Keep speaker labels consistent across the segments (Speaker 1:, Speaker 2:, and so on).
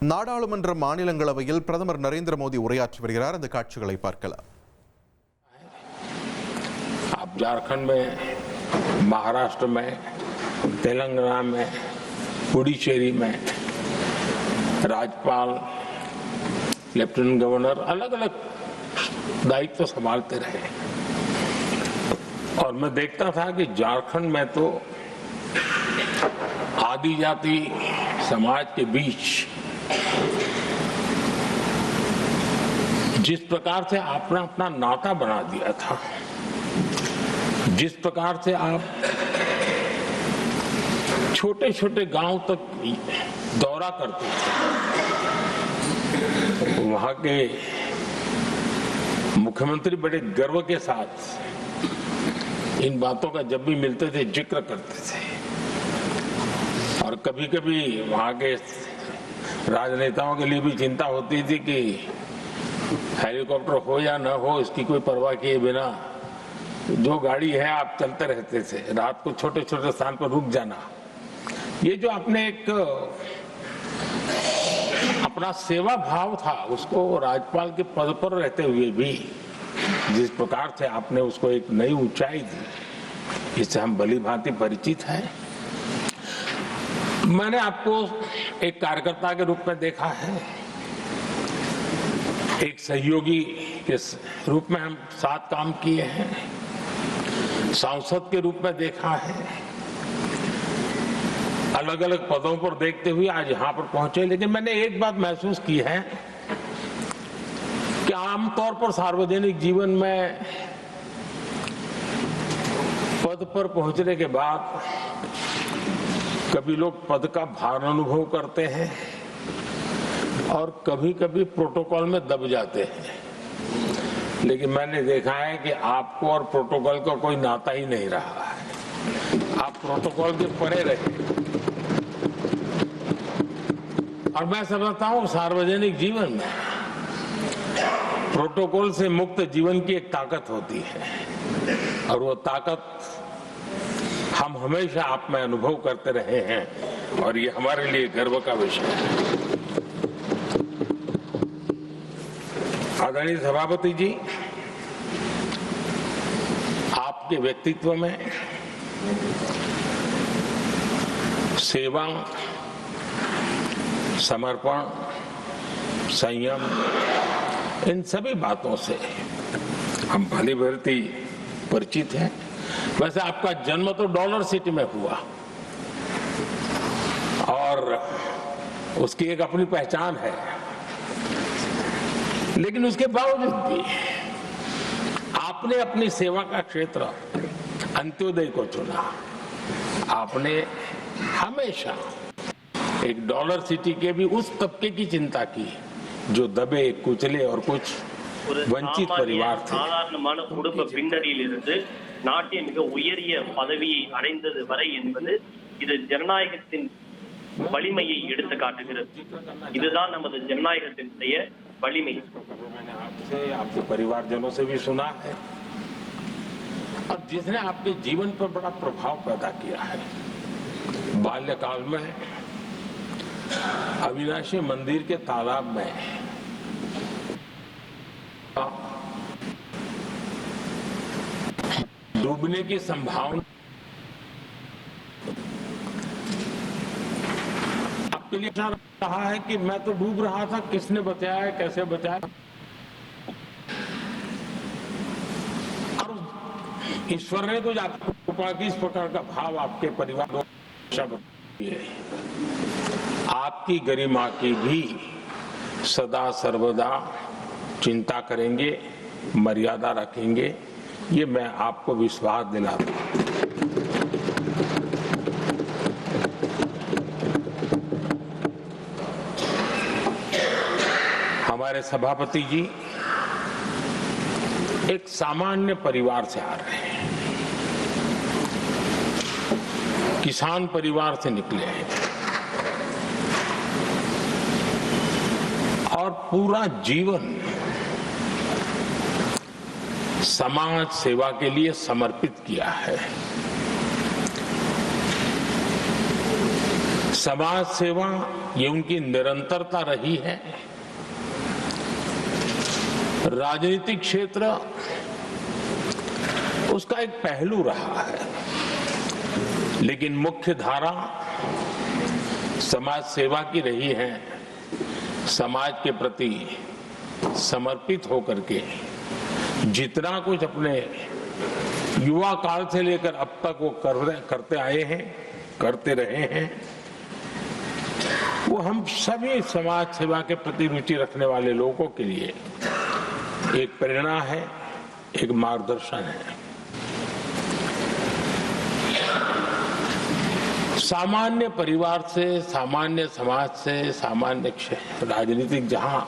Speaker 1: நாடாளுமன்ற மாநிலங்களவையில் பிரதமர் நரேந்திர மோடி உரையாற்றி வருகிறார். அந்த காட்சிகளை பார்க்கலாம்.
Speaker 2: आप झारखंड में, महाराष्ट्र में, तेलंगाना में, पुडुचेरी में राज्यपाल, लेफ्टिनेंट गवर्नर अलग अलग दायित्व संभालते रहे और मैं देखता था कि झारखंड में तो आदिजाति समाज के बीच जिस प्रकार से आपने अपना नाता बना दिया था, जिस प्रकार से आप छोटे छोटे गांव तक दौरा करते थे, वहां के मुख्यमंत्री बड़े गर्व के साथ इन बातों का जब भी मिलते थे जिक्र करते थे और कभी कभी वहां के राजनेताओं के लिए भी चिंता होती थी कि हेलीकॉप्टर हो या न हो, इसकी कोई परवाह किए बिना जो गाड़ी है आप चलते रहते थे। रात को छोटे छोटे स्थान पर रुक जाना, ये जो आपने एक अपना सेवा भाव था उसको राज्यपाल के पद पर रहते हुए भी जिस प्रकार से आपने उसको एक नई ऊंचाई दी, इससे हम भली भांति परिचित हैं। मैंने आपको एक कार्यकर्ता के रूप में देखा है, एक सहयोगी के रूप में हम साथ काम किए हैं, सांसद के रूप में देखा है, अलग अलग पदों पर देखते हुए आज यहां पर पहुंचे। लेकिन मैंने एक बात महसूस की है कि आमतौर पर सार्वजनिक जीवन में पद पर पहुंचने के बाद कभी लोग पद का भार अनुभव करते हैं और कभी कभी प्रोटोकॉल में दब जाते हैं। लेकिन मैंने देखा है कि आपको और प्रोटोकॉल का कोई नाता ही नहीं रहा है, आप प्रोटोकॉल के परे रहे और मैं समझता हूं सार्वजनिक जीवन में प्रोटोकॉल से मुक्त जीवन की एक ताकत होती है और वो ताकत हम हमेशा आप में अनुभव करते रहे हैं और ये हमारे लिए गर्व का विषय है। आदरणीय सभापति जी, आपके व्यक्तित्व में सेवा, समर्पण, संयम, इन सभी बातों से हम भली भांति परिचित हैं। वैसे आपका जन्म तो डॉलर सिटी में हुआ और उसकी एक अपनी पहचान है, लेकिन उसके बावजूद भी आपने अपनी सेवा का क्षेत्र अंत्योदय को चुना। आपने हमेशा एक डॉलर सिटी के भी उस तबके की चिंता की जो दबे कुचले और कुछ वंचित परिवार थे।
Speaker 3: சாதாரணமான குடும்ப பின்னணியிலிருந்து நாட்டின் மிக உயரிய பதவியை அடைந்தது வரை என்பது இது ஜனநாயகத்தின் வலிமையை எடுத்து காட்டுகிறது। இதுதான் நமது ஜனநாயகத்தினுடைய वलिமை।
Speaker 2: आपके परिवारजनों से भी सुना है और जिसने आपके जीवन पर बड़ा प्रभाव पैदा किया है। बाल्यकाल में अविनाशी मंदिर के तालाब में डूबने की संभावना आपके लिए रहा है कि मैं तो डूब रहा था, किसने बचाया, कैसे बचाया। और ईश्वर ने तो आपको इस प्रकार का भाव आपके परिवार आपकी गरिमा की भी सदा सर्वदा चिंता करेंगे, मर्यादा रखेंगे, ये मैं आपको विश्वास दिलाता हूं। हमारे सभापति जी एक सामान्य परिवार से आ रहे हैं, किसान परिवार से निकले हैं और पूरा जीवन समाज सेवा के लिए समर्पित किया है। समाज सेवा ये उनकी निरंतरता रही है। राजनीतिक क्षेत्र उसका एक पहलू रहा है, लेकिन मुख्य धारा समाज सेवा की रही है। समाज के प्रति समर्पित होकर के जितना कुछ अपने युवा काल से लेकर अब तक वो करते आए हैं, करते रहे हैं, वो हम सभी समाज सेवा के प्रति रुचि रखने वाले लोगों के लिए एक प्रेरणा है, एक मार्गदर्शन है। सामान्य परिवार से, सामान्य समाज से, सामान्य राजनीतिक जहां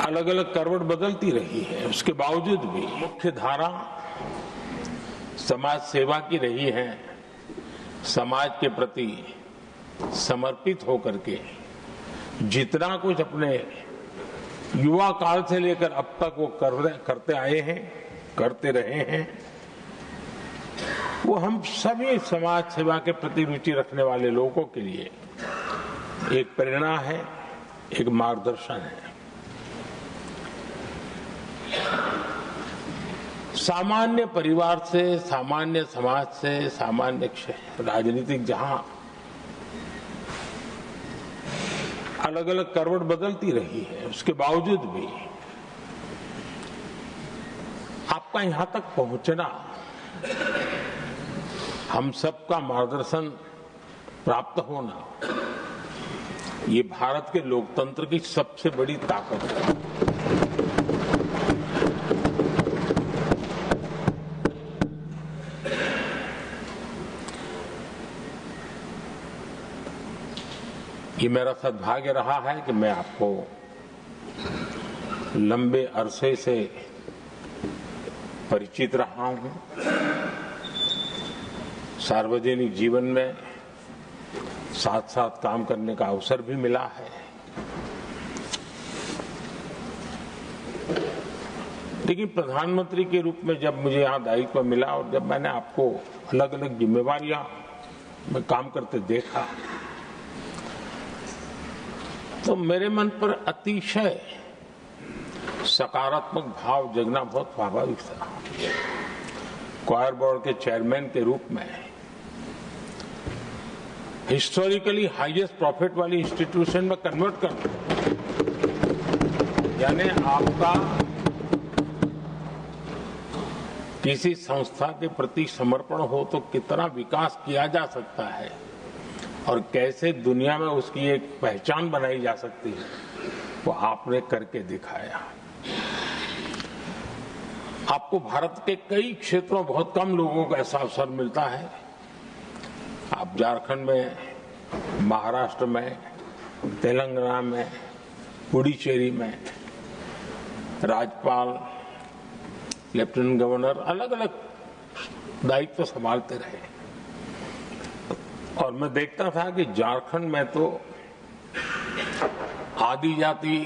Speaker 2: अलग अलग करवट बदलती रही है, उसके बावजूद भी मुख्य धारा समाज सेवा की रही है। समाज के प्रति समर्पित होकर के जितना कुछ अपने युवा काल से लेकर अब तक वो करते आए हैं, करते रहे हैं, वो हम सभी समाज सेवा के प्रति रुचि रखने वाले लोगों के लिए एक प्रेरणा है, एक मार्गदर्शन है। सामान्य परिवार से, सामान्य समाज से, सामान्य राजनीतिक जहां अलग अलग करवट बदलती रही है, उसके बावजूद भी आपका यहां तक पहुंचना, हम सबका मार्गदर्शन प्राप्त होना, ये भारत के लोकतंत्र की सबसे बड़ी ताकत है। ये मेरा सद्भाग्य रहा है कि मैं आपको लंबे अरसे से परिचित रहा हूं। सार्वजनिक जीवन में साथ साथ काम करने का अवसर भी मिला है। लेकिन प्रधानमंत्री के रूप में जब मुझे यहाँ दायित्व मिला और जब मैंने आपको अलग अलग जिम्मेवारियां में काम करते देखा, तो मेरे मन पर अतिशय सकारात्मक भाव जगना बहुत स्वाभाविक था। क्वायर बोर्ड के चेयरमैन के रूप में हिस्टोरिकली हाईएस्ट प्रॉफिट वाली इंस्टीट्यूशन में कन्वर्ट करना, यानी आपका किसी संस्था के प्रति समर्पण हो तो कितना विकास किया जा सकता है और कैसे दुनिया में उसकी एक पहचान बनाई जा सकती है, वो आपने करके दिखाया। आपको भारत के कई क्षेत्रों बहुत कम लोगों को ऐसा अवसर मिलता है। आप झारखंड में, महाराष्ट्र में, तेलंगाना में, पुडुचेरी में राज्यपाल, लेफ्टिनेंट गवर्नर अलग अलग दायित्व संभालते रहे। और मैं देखता था कि झारखंड में तो आदिजाति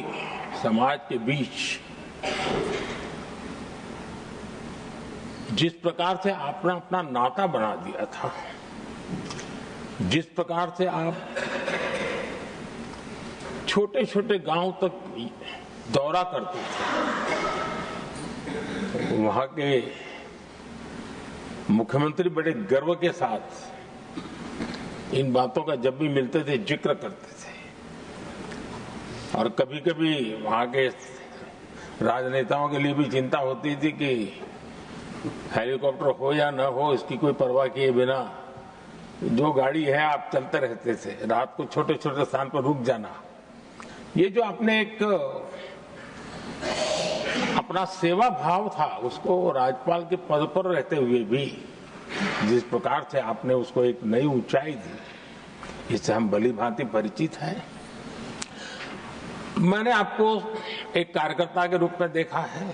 Speaker 2: समाज के बीच जिस प्रकार से आपने अपना नाता बना दिया था, जिस प्रकार से आप छोटे छोटे गांव तक दौरा करते थे, वहां के मुख्यमंत्री बड़े गर्व के साथ इन बातों का जब भी मिलते थे जिक्र करते थे। और कभी कभी वहां के राजनेताओं के लिए भी चिंता होती थी कि हेलीकॉप्टर हो या न हो, इसकी कोई परवाह किए बिना जो गाड़ी है आप चलते रहते थे। रात को छोटे छोटे स्थान पर रुक जाना, ये जो आपने एक अपना सेवा भाव था, उसको राज्यपाल के पद पर रहते हुए भी जिस प्रकार से आपने उसको एक नई ऊंचाई दी, इससे हम भली भांति परिचित हैं। मैंने आपको एक कार्यकर्ता के रूप में देखा है,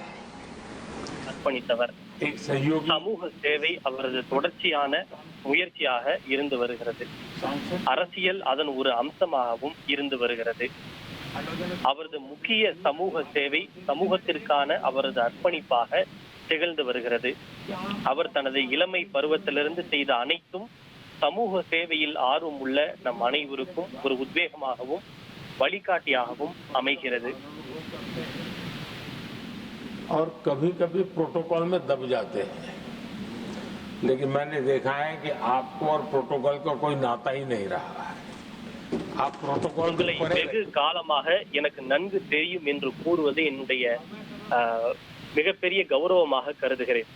Speaker 2: एक सहयोगी।
Speaker 3: சமூக சேவை அவரது தொடர்ச்சியான முயற்சியாக இருந்து வருகிறது. அரசியல் அதன் ஒரு அம்சமாகவும் இருந்து வருகிறது. அவரது முக்கிய சமூக சேவை சமூகத்திற்கான அவரது அர்ப்பணிப்பாக திகழ்ந்து வருகிறது. அவர் தனது இளமை பருவத்திலிருந்து செய்த அனைத்தும் சமூக சேவையில் ஆர்வம் உள்ள நம் அனைவருக்கும் ஒரு உத்வேகமாகவும் வழிகாட்டியாகவும் அமைகிறது.
Speaker 2: और कभी कभी प्रोटोकॉल में दब जाते हैं, लेकिन मैंने देखा है कि आपको और प्रोटोकॉल का कोई नाता ही नहीं रहा है. आप प्रोटोकॉल के
Speaker 3: உங்களை
Speaker 2: परे
Speaker 3: வெகு காலமாக எனக்கு நன்கு தெரியும் என்று கூறுவது என்னுடைய மிகப்பெரிய கௌரவமாக கருதுகிறேன்.